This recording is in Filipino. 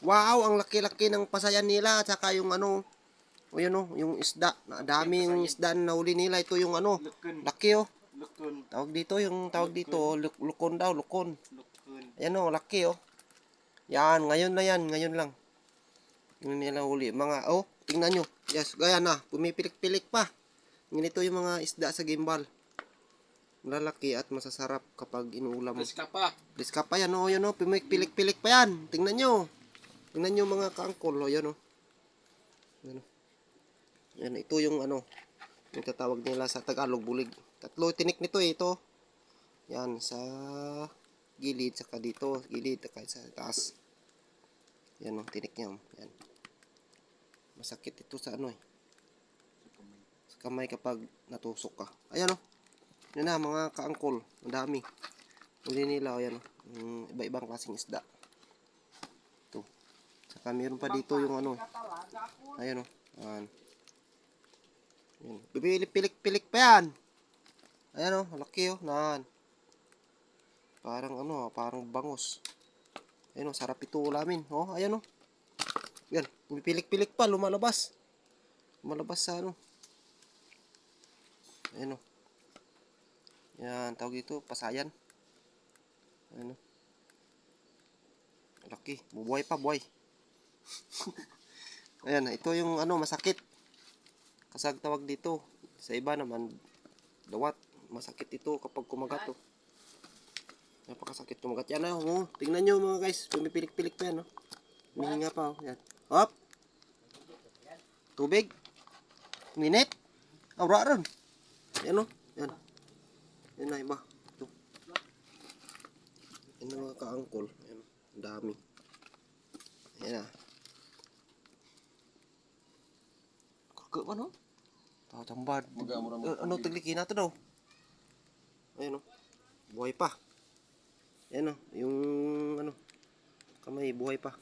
Wow, ang laki-laki ng pasayan nila. Tsaka yung ano, o yun o, yung isda. Daming isda na nahuli nila. Ito yung ano, laki o. Tawag dito, yung tawag dito, lukon daw, lukon. Ayan o, laki o. Yan, ngayon na yan, ngayon lang. Yung nila huli. Mga, oh, tingnan nyo. Yes, gaya na, pumipilik-pilik pa. Ganito yung mga isda sa gimbal. Lalaki at masasarap kapag inuulam mo. Priska pa. Priska pa yan o, yun o, pumipilik-pilik pa yan. Tingnan nyo. Tingnan nyo mga kaangkol, o, yan o. Yan o. Yan, ito yung ano, yung tatawag nila sa Tagalog, bulig. Tatlo tinik nito eh, ito. Yan, sa gilid, saka dito, gilid, saka sa taas. Yan o, tinik niya. Yan. Masakit ito sa ano eh. Sa kamay kapag natusok ka. Ayan o. Yan na, mga kaangkol. Ang dami. Huli nila, o yan o. Iba-ibang klaseng isda. Ito. Saka meron pa dito yung ano. Ayan o. Ayan. Pipilik-pilik pa yan. Ayan o, laki o. Naan. Parang ano, parang bangus. Ayan o, sarap ito ulamin. O, ayan o. Yan, pipilik-pilik pa, lumalabas. Lumalabas sa ano. Ayan o. Yan, tawag dito, pasayan. Ayan o. Laki, bubuhay pa, buhay. Ayan, ito yung ano, masakit. Kasag tawag dito. Sa iba naman, dawat. Masakit ito kapag kumagat o. Napakasakit kumagat. Yan o, tingnan nyo mga guys, pumipilik-pilik pa yan o. Humihinga pa o, yan. Hop! Tubig. Minit. Aura ron. Yan o. Yan. Yan na iba. Ito. Yan na mga kaangkol. Yan o. Ang dami. Yan na. Kaka ba no? Tatambad. Ano taglikin nato daw? Ayan o. Buhay pa. Yan o. Yung ano. Kamay buhay pa.